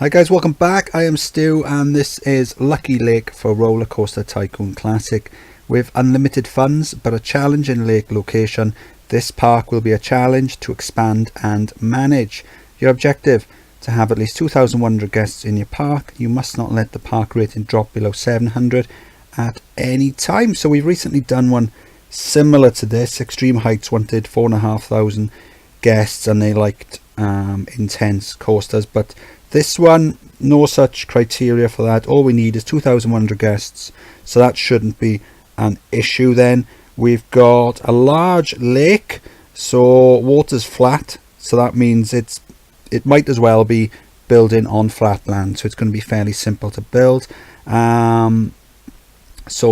Hi guys, welcome back. I am Stu and this is Lucky Lake for Roller Coaster Tycoon Classic with unlimited funds but a challenging lake location. This park will be a challenge to expand and manage. Your objective: to have at least 2,100 guests in your park. You must not let the park rating drop below 700 at any time. So we've recently done one similar to this. Extreme Heights wanted 4,500 guests and they liked intense coasters, but this one, no such criteria for that. All we need is 2,100 guests, so that shouldn't be an issue. Then we've got a large lake, so water's flat, so that means it might as well be building on flat land, so it's going to be fairly simple to build. So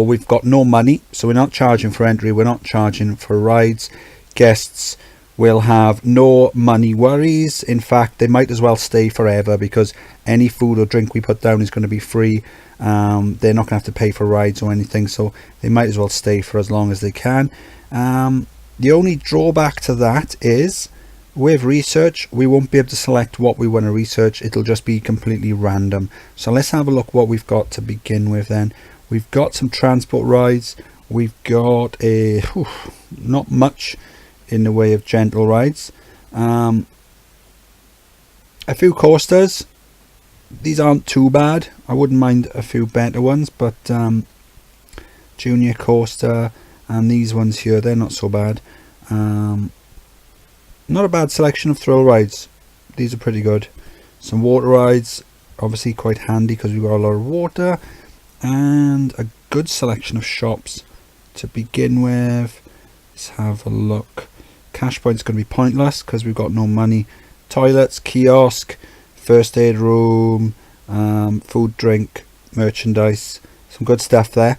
we've got no money, so we're not charging for entry, we're not charging for rides. Guests will have no money worries. In fact, they might as well stay forever because any food or drink we put down is going to be free. They're not going to have to pay for rides or anything, so they might as well stay for as long as they can. The only drawback to that is with research, we won't be able to select what we want to research. It'll just be completely random. So let's have a look what we've got to begin with then. We've got some transport rides. We've got not much in the way of gentle rides. A few coasters. These aren't too bad. I wouldn't mind a few better ones, but junior coaster and these ones here, they're not so bad. Not a bad selection of thrill rides. These are pretty good. Some water rides, obviously quite handy because we've got a lot of water, and a good selection of shops to begin with. Let's have a look. Cash point's going to be pointless because we've got no money. Toilets, kiosk, first aid room, food, drink, merchandise, some good stuff there.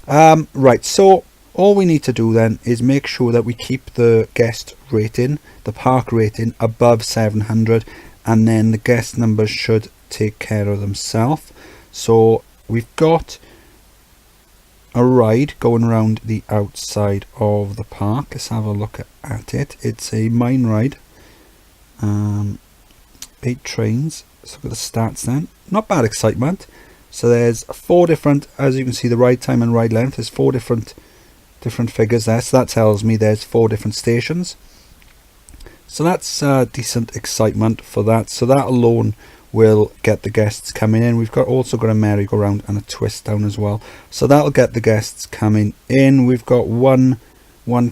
Right, so all we need to do then is make sure that we keep the guest rating, the park rating, above 700, and then the guest numbers should take care of themselves. So we've got a ride going around the outside of the park. Let's have a look at it. It's a mine ride. 8 trains. Let's look at the stats then. Not bad excitement. So there's 4 different, as you can see, the ride time and ride length. There's 4 different figures there. So that tells me there's 4 different stations. So that's decent excitement for that. So that alone will get the guests coming in. We've also got a merry-go-round and a twist down as well, so that'll get the guests coming in. We've got one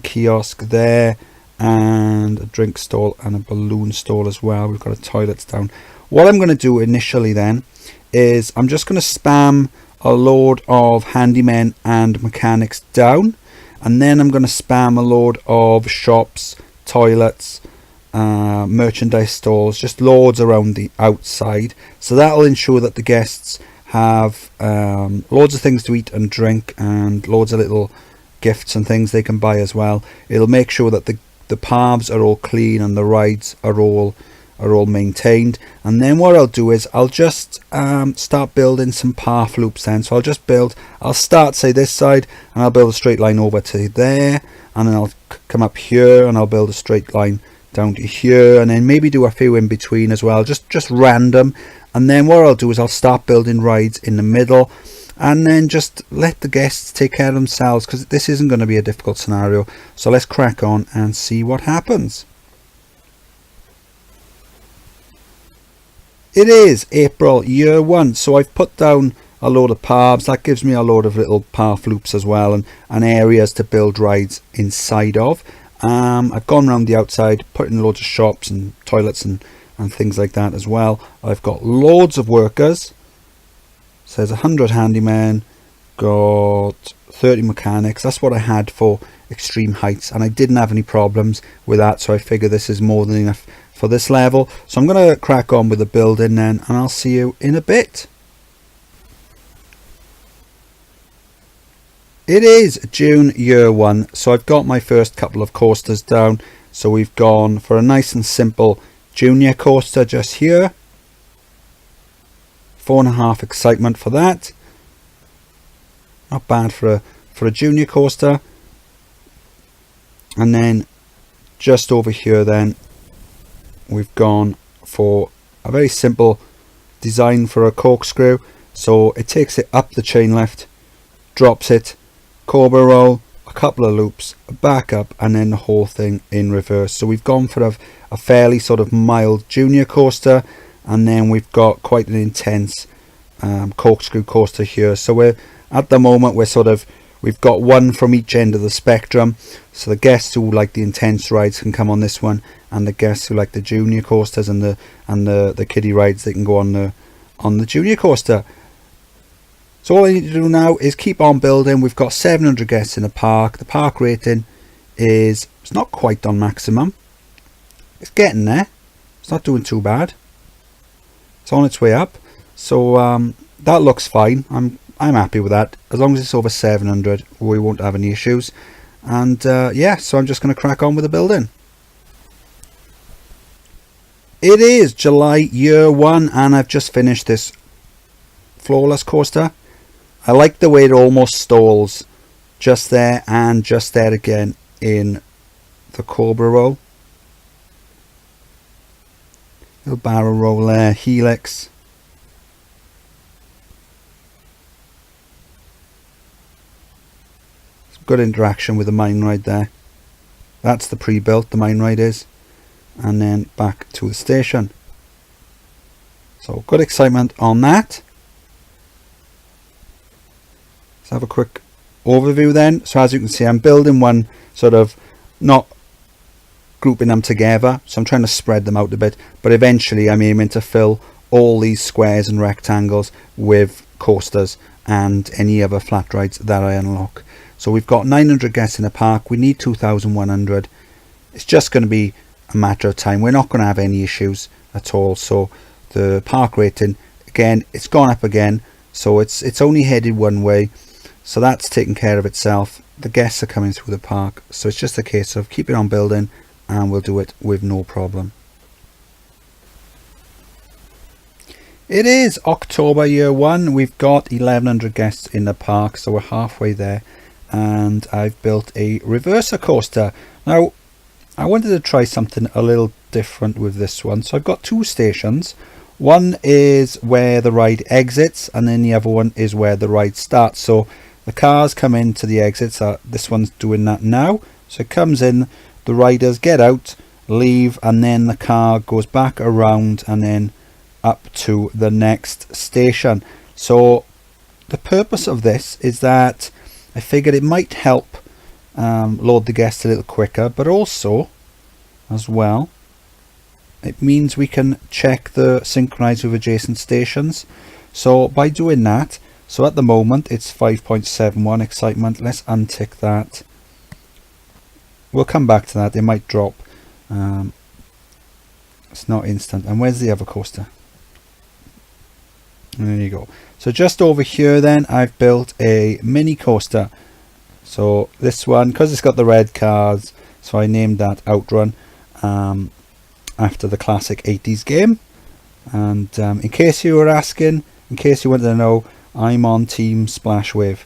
kiosk there and a drink stall and a balloon stall as well. We've got a toilets down. What I'm going to do initially then is I'm just going to spam a load of handymen and mechanics down, and then I'm going to spam a load of shops, toilets, merchandise stalls, just loads around the outside. So that'll ensure that the guests have loads of things to eat and drink and loads of little gifts and things they can buy as well. It'll make sure that the paths are all clean and the rides are all maintained. And then what I'll do is I'll just start building some path loops then. So I'll start say this side and I'll build a straight line over to there, and then I'll come up here and I'll build a straight line down to here, and then maybe do a few in between as well, just random. And then what I'll do is I'll start building rides in the middle, and then just let the guests take care of themselves, because this isn't going to be a difficult scenario. So let's crack on and see what happens. It is April, year 1, so I've put down a load of paths. That gives me a load of little path loops as well, and areas to build rides inside of. I've gone around the outside, put in loads of shops and toilets and things like that as well. I've got loads of workers. So there's 100 handymen, got 30 mechanics. That's what I had for Extreme Heights, and I didn't have any problems with that, so I figure this is more than enough for this level. So I'm going to crack on with the building then, and I'll see you in a bit. It is June, year 1, so I've got my first couple of coasters down. So we've gone for a nice and simple junior coaster just here. 4.5 excitement for that. Not bad for a junior coaster. And then just over here then we've gone for a very simple designed for a corkscrew, so it takes it up the chain lift, drops it, cobra roll, a couple of loops, back up, and then the whole thing in reverse. So we've gone for a fairly sort of mild junior coaster, and then we've got quite an intense corkscrew coaster here. So we're at the moment we've got one from each end of the spectrum. So the guests who like the intense rides can come on this one, and the guests who like the junior coasters and the kiddie rides, they can go on the junior coaster. So all I need to do now is keep on building. We've got 700 guests in the park. The park rating it's not quite on maximum. It's getting there. It's not doing too bad. It's on its way up. So that looks fine. I'm happy with that. As long as it's over 700, we won't have any issues. And yeah, so I'm just going to crack on with the building. It is July year 1, and I've just finished this Flawless coaster. I like the way it almost stalls just there and just there again in the cobra roll. Little barrel roll there, helix. Some good interaction with the mine ride there. That's the pre-built, the mine ride is. And then back to the station. So good excitement on that. Let's have a quick overview then. So as you can see, I'm building one, sort of not grouping them together, so I'm trying to spread them out a bit, but eventually I'm aiming to fill all these squares and rectangles with coasters and any other flat rides that I unlock. So we've got 900 guests in the park. We need 2,100. It's just going to be a matter of time. We're not going to have any issues at all. So the park rating, again, it's gone up again, so it's only headed one way. So that's taken care of itself. The guests are coming through the park, so it's just a case of keeping on building, and we'll do it with no problem. It is October year 1. We've got 1,100 guests in the park, so we're halfway there, and I've built a reverser coaster. Now I wanted to try something a little different with this one, so I've got two stations. One is where the ride exits, and then the other one is where the ride starts. So the cars come into the exits. This one's doing that now. So it comes in, the riders get out, leave, and then the car goes back around and then up to the next station. So the purpose of this is that I figured it might help load the guests a little quicker, but also as well it means we can check the synchronize with adjacent stations. So by doing that, so at the moment it's 5.71 excitement. Let's untick that. We'll come back to that. It might drop. It's not instant. And where's the other coaster? And there you go. So just over here then, I've built a mini coaster. So this one, because it's got the red cars, so I named that Outrun after the classic 80s game. And in case you were asking, in case you wanted to know, I'm on Team Splash Wave.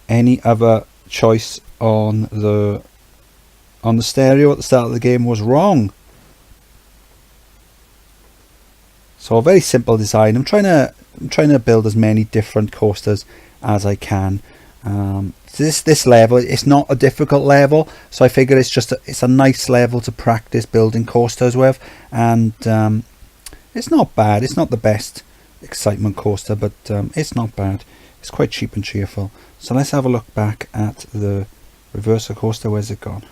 Any other choice on the stereo at the start of the game was wrong. So a very simple design. I'm trying to build as many different coasters as I can. This level, it's not a difficult level, so I figure it's a nice level to practice building coasters with, and it's not bad. It's not the best excitement coaster, but it's not bad. It's quite cheap and cheerful. So let's have a look back at the reverser coaster. Where's it gone?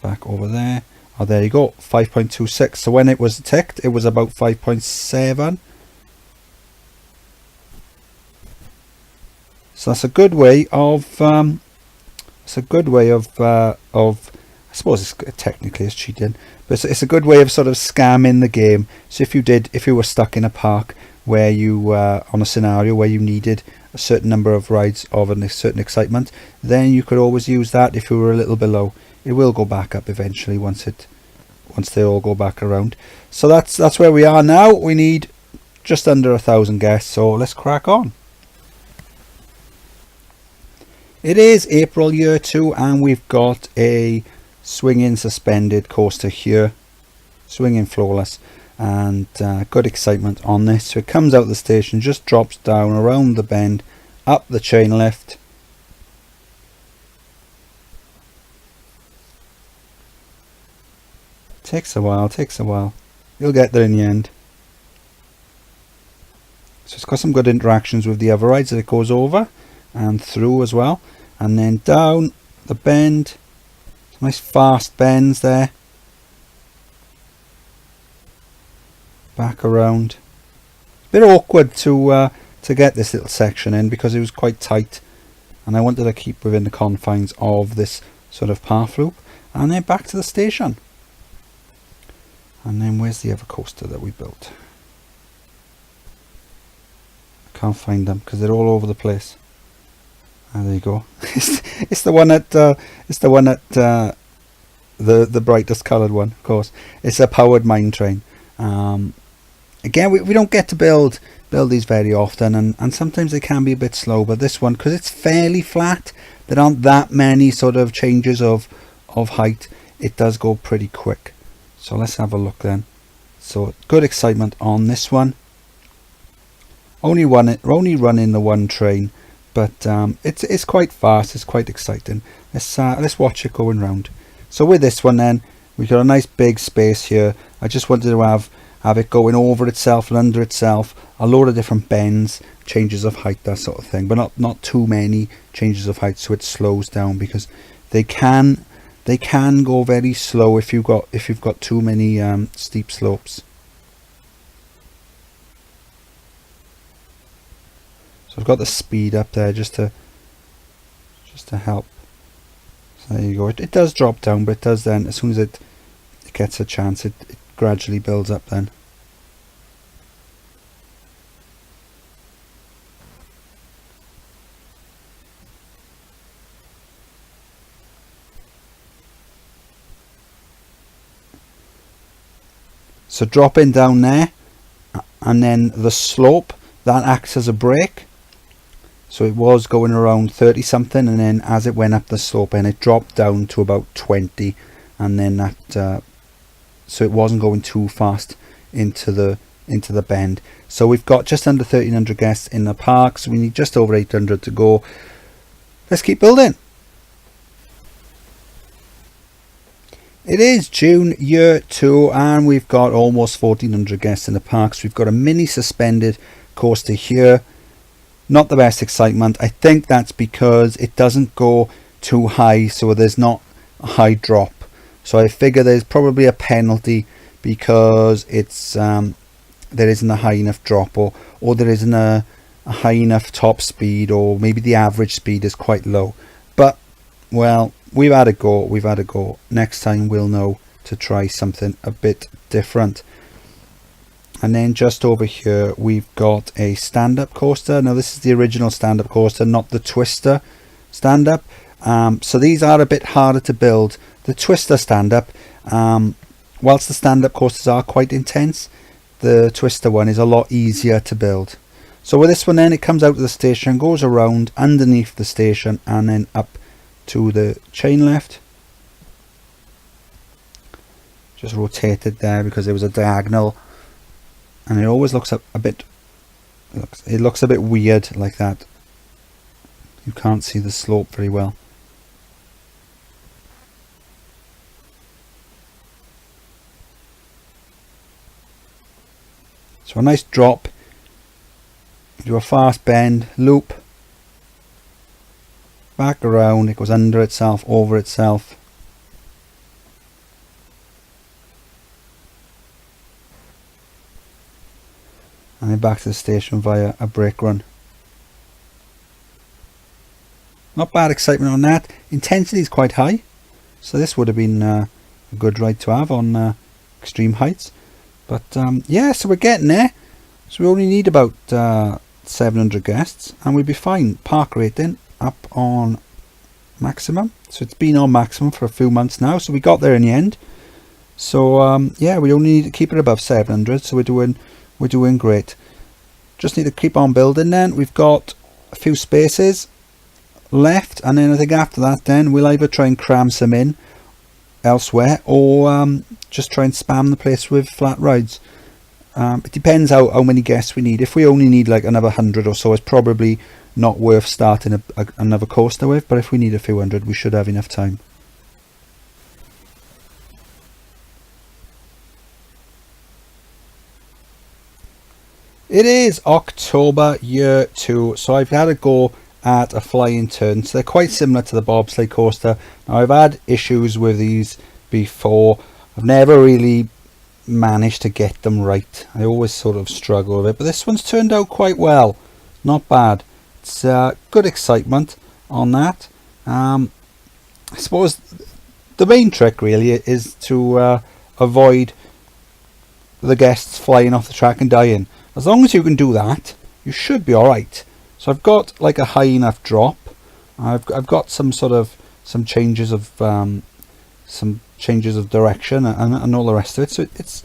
Back over there. Oh, there you go, 5.26. So when it was ticked, it was about 5.7. So that's a good way of I suppose technically it's cheating, but it's a good way of sort of scamming the game. So if you were stuck in a park where you on a scenario where you needed a certain number of rides of a certain excitement, then you could always use that. If you were a little below, it will go back up eventually once they all go back around. So that's where we are now. We need just under 1,000 guests, so let's crack on. It is April year 2, and we've got a swinging suspended coaster here, swinging Flawless, and good excitement on this. So it comes out of the station, just drops down around the bend, up the chain lift. Takes a while. You'll get there in the end. So it's got some good interactions with the other rides that it goes over and through as well. And then down the bend, some nice fast bends there. Back around. It's a bit awkward to get this little section in because it was quite tight, and I wanted to keep within the confines of this sort of path loop. And then back to the station. And then where's the other coaster that we built? I can't find them because they're all over the place. Ah, there you go. It's the one at the brightest coloured one, of course. It's a powered mine train. Again, we don't get to build these very often, and sometimes they can be a bit slow, but this one, because it's fairly flat, there aren't that many sort of changes of height, it does go pretty quick. So let's have a look then. So good excitement on this one. Only running the one train, but it's quite fast, it's quite exciting. Let's watch it going round. So with this one then, we've got a nice big space here. I just wanted to have it going over itself and under itself, a load of different bends, changes of height, that sort of thing, but not too many changes of height, so it slows down, because they can go very slow if you've got too many steep slopes. So I've got the speed up there just to help. So there you go. It does drop down, but it does then, as soon as it gets a chance, it gradually builds up then. So dropping down there, and then the slope, that acts as a brake. So it was going around 30 something, and then as it went up the slope, and it dropped down to about 20, and then that so it wasn't going too fast into the bend. So we've got just under 1,300 guests in the park, so we need just over 800 to go. Let's keep building. It is June year 2, and we've got almost 1,400 guests in the parks. We've got a mini suspended coaster here. Not the best excitement. I think that's because it doesn't go too high, so there's not a high drop. So I figure there's probably a penalty because it's there isn't a high enough drop, or there isn't a high enough top speed, or maybe the average speed is quite low. But well, we've had a go. Next time we'll know to try something a bit different. And then just over here we've got a stand-up coaster. Now this is the original stand-up coaster, not the Twister stand-up. So these are a bit harder to build. The Twister stand-up, whilst the stand-up coasters are quite intense, the Twister one is a lot easier to build. So with this one then, it comes out of the station, goes around underneath the station, and then up to the chain lift. Just rotated there because there was a diagonal, and it always looks a bit weird like that. You can't see the slope very well. So a nice drop, do a fast bend, loop, back around, it goes under itself, over itself. And then back to the station via a brake run. Not bad excitement on that. Intensity is quite high, so this would have been a good ride to have on extreme heights. But yeah, so we're getting there. So we only need about 700 guests, and we'll be fine. Park rating up on maximum. So it's been on maximum for a few months now, so we got there in the end. So yeah, we only need to keep it above 700, so we're doing great. Just need to keep on building then. We've got a few spaces left, and then I think after that then we'll either try and cram some in elsewhere, or just try and spam the place with flat rides. It depends how many guests we need. If we only need like another 100 or so, it's probably not worth starting another coaster with, but if we need a few hundred, we should have enough time. It is October year 2, so I've had a go at a flying turn. So they're quite similar to the bobsleigh coaster. Now I've had issues with these before. I've never really managed to get them right. I always sort of struggle with it, but this one's turned out quite well. Not bad. It's good excitement on that. I suppose the main trick really is to avoid the guests flying off the track and dying. As long as you can do that, you should be alright. So I've got like a high enough drop. I've got some changes of direction and all the rest of it. So it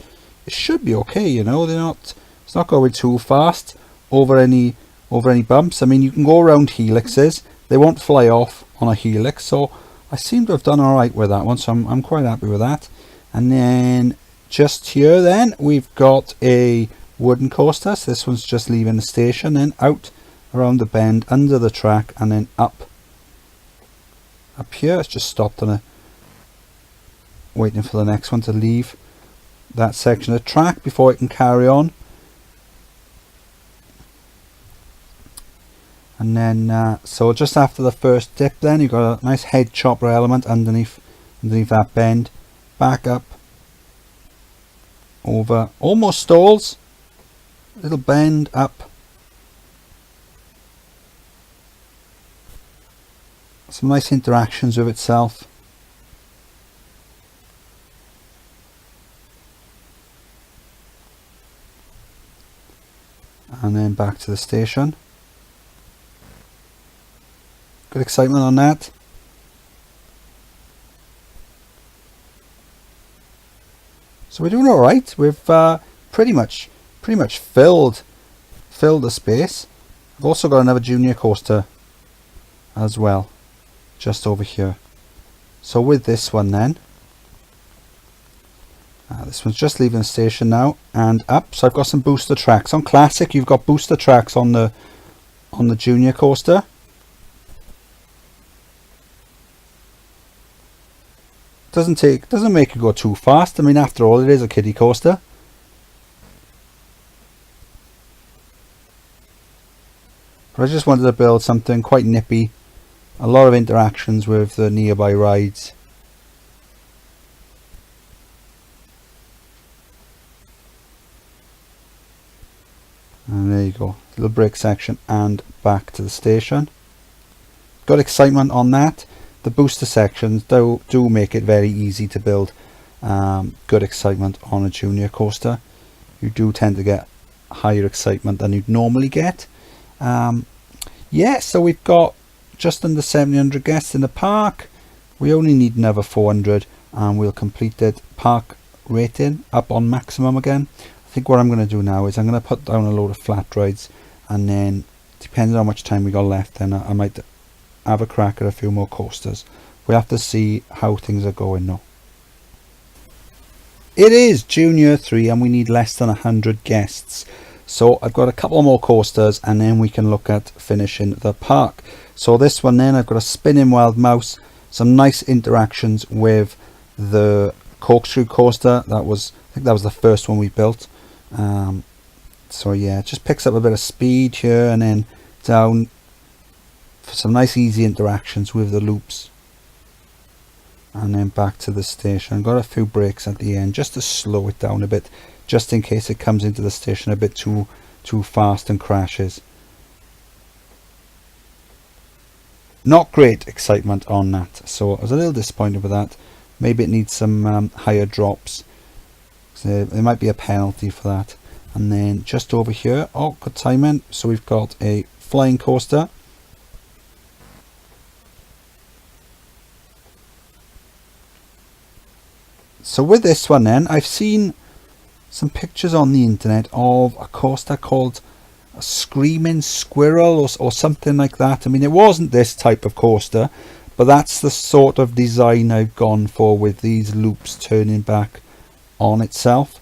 should be okay, you know. It's not going too fast over any bumps. I mean, you can go around helixes. They won't fly off on a helix, so I seem to have done alright with that one. So I'm quite happy with that. And then just here, then we've got a wooden coaster. So this one's just leaving the station, then out around the bend under the track, and then up here. It's just stopped on waiting for the next one to leave that section of track before it can carry on. And then so just after the first dip, then you've got a nice head chopper element underneath that bend, back up over, almost stalls, little bend up, some nice interactions with itself. And then back to the station. Good excitement on that. So we're doing all right. We've pretty much filled the space. I've also got another junior coaster as well, just over here. So with this one then, this one's just leaving the station now and up. So I've got some booster tracks on Classic. You've got booster tracks on the junior coaster. Doesn't make it go too fast. I mean, after all, it is a kiddie coaster. But I just wanted to build something quite nippy. A lot of interactions with the nearby rides. And there you go, little break section and back to the station. Got excitement on that. The booster sections do make it very easy to build good excitement on a junior coaster. You do tend to get higher excitement than you'd normally get. Yeah, so we've got just under 700 guests in the park. We only need another 400 and we'll complete the park rating up on maximum again. I think what I'm going to do now is I'm going to put down a load of flat rides, and then depending on how much time we got left, then I might have a crack at a few more coasters. We'll have to see how things are going now. It is Junior 3 and we need less than 100 guests. So I've got a couple more coasters and then we can look at finishing the park. So this one then, I've got a spinning wild mouse, some nice interactions with the corkscrew coaster. I think that was the first one we built. So yeah, it just picks up a bit of speed here and then down for some nice easy interactions with the loops. And then back to the station. Got a few breaks at the end just to slow it down a bit, just in case it comes into the station a bit too fast and crashes. Not great excitement on that, so I was a little disappointed with that. Maybe it needs some higher drops. So there might be a penalty for that. And then just over here, oh, good timing. So we've got a flying coaster. So with this one then, I've seen some pictures on the internet of a coaster called a Screaming Squirrel or something like that. I mean, it wasn't this type of coaster, but that's the sort of design I've gone for with these loops turning back on itself.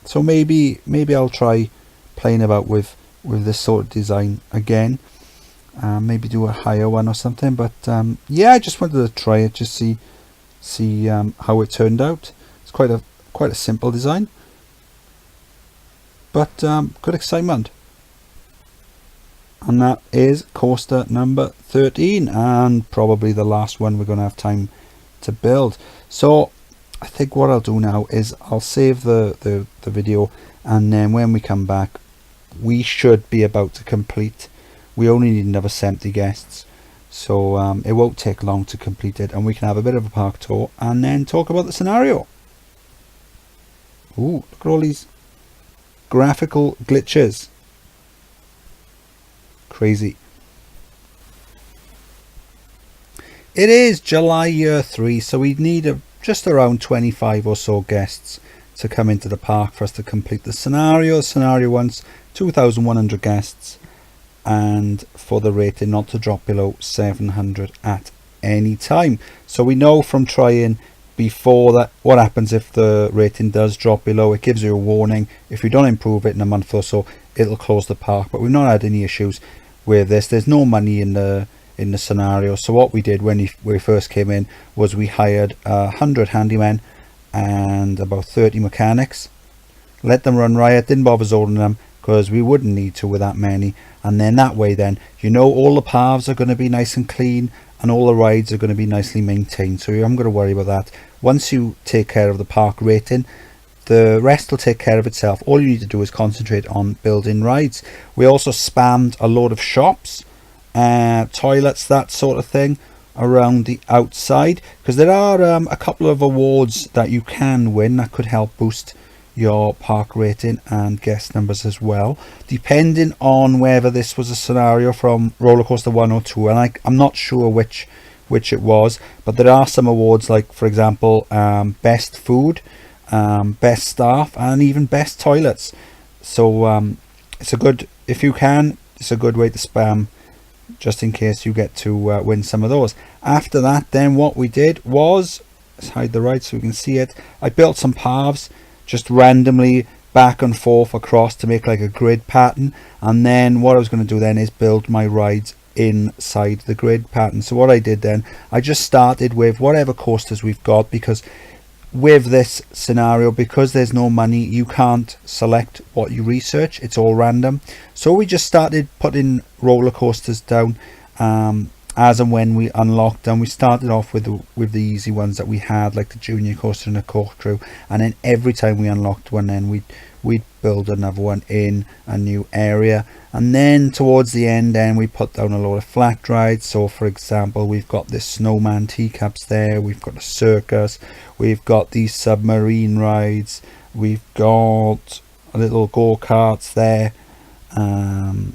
So maybe I'll try playing about with this sort of design again. Maybe do a higher one or something. But yeah, I just wanted to try it, just see how it turned out. It's quite a simple design, but good excitement. And that is coaster number 13, and probably the last one we're going to have time to build. So I think what I'll do now is I'll save the video, and then when we come back, we should be about to complete. We only need another 70 guests, so it won't take long to complete it, and we can have a bit of a park tour and then talk about the scenario. Ooh, look at all these graphical glitches. Crazy. It is July year 3, so we need just around 25 or so guests to come into the park for us to complete the scenario. The scenario wants 2,100 guests, and for the rating not to drop below 700 at any time. So we know from trying before that what happens if the rating does drop below. It gives you a warning. If you don't improve it in a month or so, it'll close the park. But we've not had any issues with this. There's no money in the scenario, so what we did when we first came in was we hired 100 handymen and about 30 mechanics, let them run riot, didn't bother zoning them because we wouldn't need to with that many, and then that way then all the paths are going to be nice and clean and all the rides are going to be nicely maintained, so you haven't got to worry about that. Once you take care of the park rating, the rest will take care of itself. All you need to do is concentrate on building rides. We also spammed a load of shops, toilets, that sort of thing around the outside, because there are a couple of awards that you can win that could help boost your park rating and guest numbers as well, depending on whether this was a scenario from Roller Coaster 1 or 2, and I'm not sure which it was, but there are some awards, like for example best food, best staff, and even best toilets. So it's a good, if you can, it's a good way to spam just in case you get to win some of those. After that, then what we did was, let's hide the ride so we can see it, I built some paths just randomly back and forth across to make like a grid pattern, and then what I was going to do then is build my rides inside the grid pattern. So what I did then, I just started with whatever coasters we've got, because with this scenario, because there's no money, you can't select what you research, it's all random. So we just started putting roller coasters down as and when we unlocked them. We started off with the easy ones that we had, like the junior coaster and the corkscrew, and then every time we unlocked one, then we'd build another one in a new area. And then towards the end, then we put down a load of flat rides. So for example, we've got this snowman teacups there, we've got a circus, we've got these submarine rides, we've got a little go-karts there, and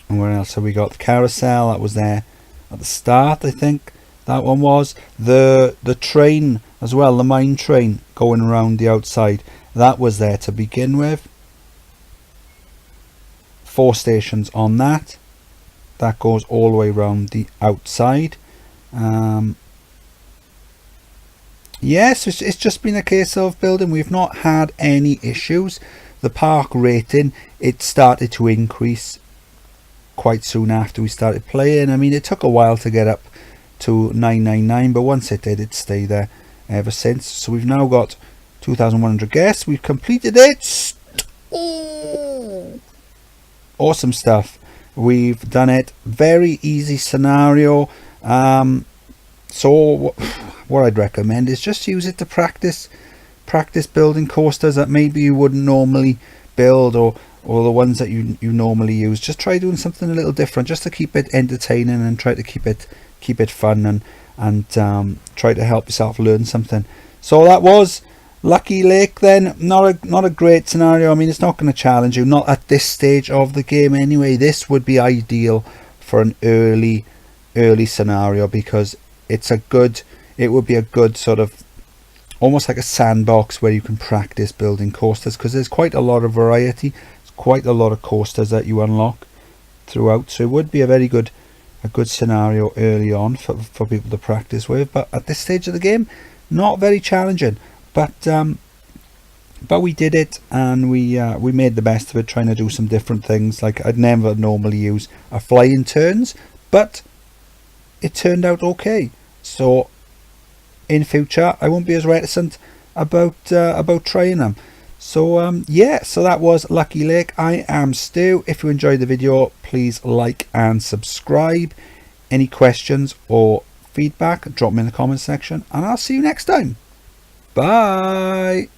where else have we got? The carousel, that was there at the start, I think that one was. The train as well, the mine train going around the outside, that was there to begin with. 4 stations on that goes all the way around the outside. Yes, it's just been a case of building. We've not had any issues. The park rating, it started to increase quite soon after we started playing. I mean, it took a while to get up to 999, but once it did, it stayed there ever since. So we've now got 2,100 guests. We've completed it. Ooh. Awesome stuff. We've done it. Very easy scenario. So what I'd recommend is just use it to practice building coasters that maybe you wouldn't normally build, or the ones that you normally use. Just try doing something a little different, just to keep it entertaining and try to keep it fun, and try to help yourself learn something. So that was Lucky Lake then. Not a great scenario. I mean, it's not going to challenge you, not at this stage of the game anyway. This would be ideal for an early scenario, because it would be a good sort of almost like a sandbox where you can practice building coasters, because there's quite a lot of variety. There's quite a lot of coasters that you unlock throughout, so it would be a good scenario early on for people to practice with. But at this stage of the game, not very challenging. But but we did it, and we made the best of it, trying to do some different things. Like, I'd never normally use a flying turns, but it turned out okay. So in future I won't be as reticent about trying them. So yeah, so that was Lucky Lake. I am Stu. If you enjoyed the video, please like and subscribe. Any questions or feedback, drop me in the comment section, and I'll see you next time. Bye.